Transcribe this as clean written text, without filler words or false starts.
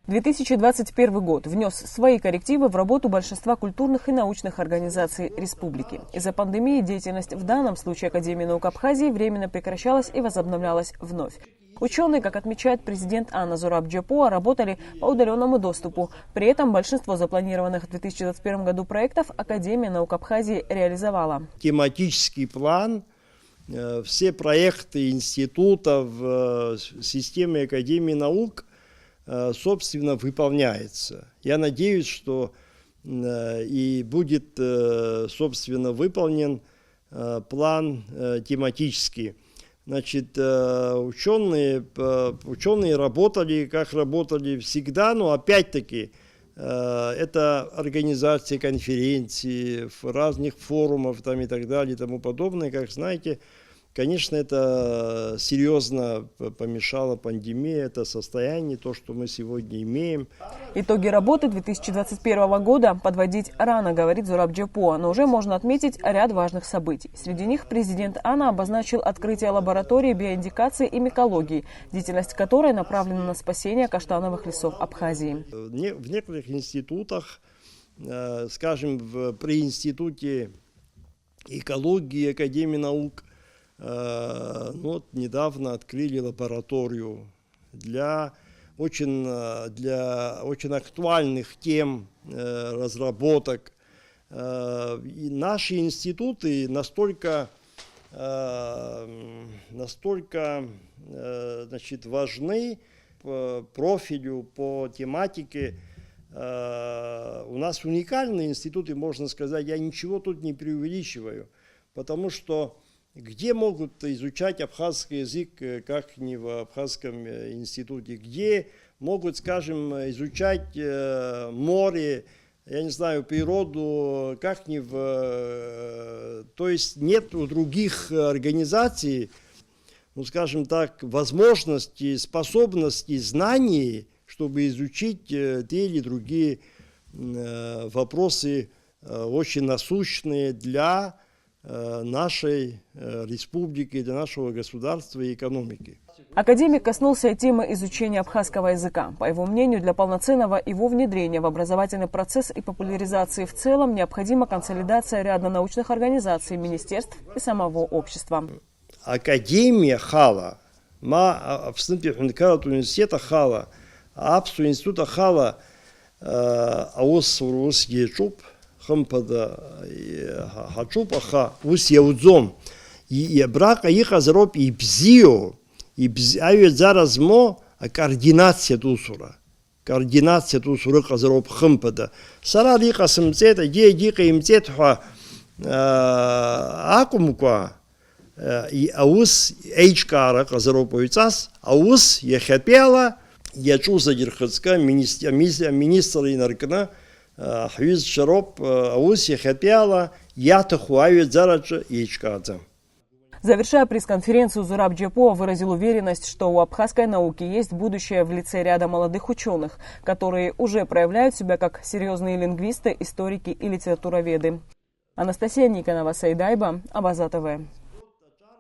2021 год внес свои коррективы в работу большинства культурных и научных организаций республики. Из-за пандемии деятельность в данном случае Академии наук Абхазии временно прекращалась и возобновлялась вновь. Ученые, как отмечает президент Ана Зураб Джепоа, работали по удаленному доступу. При этом большинство запланированных в 2021 году проектов Академия наук Абхазии реализовала. Тематический план, все проекты институтов в системе Академии наук собственно выполняется. Я надеюсь, что и будет собственно выполнен план тематический. Значит, ученые работали, как работали всегда, но опять-таки это организация конференций, разных форумов там, и так далее и тому подобное. Как знаете, конечно, это серьезно помешало пандемия, это состояние, то, что мы сегодня имеем. Итоги работы 2021 года подводить рано, говорит Зураб Джепоа, но уже можно отметить ряд важных событий. Среди них президент Ана обозначил открытие лаборатории биоиндикации и микологии, деятельность которой направлена на спасение каштановых лесов Абхазии. В некоторых институтах, скажем, при институте экологии Академии наук, вот недавно открыли лабораторию для очень актуальных тем разработок. И наши институты настолько значит, важны по профилю, по тематике. У нас уникальные институты, можно сказать, я ничего тут не преувеличиваю, потому что где могут изучать абхазский язык, как не в Абхазском институте? Где могут, скажем, изучать море, я не знаю, природу, как не в... То есть нет у других организаций, ну, скажем так, возможностей, способностей, знаний, чтобы изучить те или другие вопросы, очень насущные для нашей республики, для нашего государства и экономики. Академик коснулся темы изучения абхазского языка. По его мнению, для полноценного его внедрения в образовательный процесс и популяризации в целом необходима консолидация ряда научных организаций, министерств и самого общества. Академия хала, университета хала, абсу института хала, аус ечуп, хампада хачупаха ус яудзом и брака их азроб и бзио и бзиавет зараз мо координация тусура казроб хампада сара лика самцета дика имцет ха акумка и аус эйчкара казроб уйцас аус ехапела ячу задирхацка министр инаркна Хвиз шароп ауси хапяла ята хуавит зараджа ичкадза. Завершая пресс-конференцию, Зураб Джепоа выразил уверенность, что у абхазской науки есть будущее в лице ряда молодых ученых, которые уже проявляют себя как серьезные лингвисты, историки и литературоведы. Анастасия Никонова, Сайдайба, Абаза ТВ.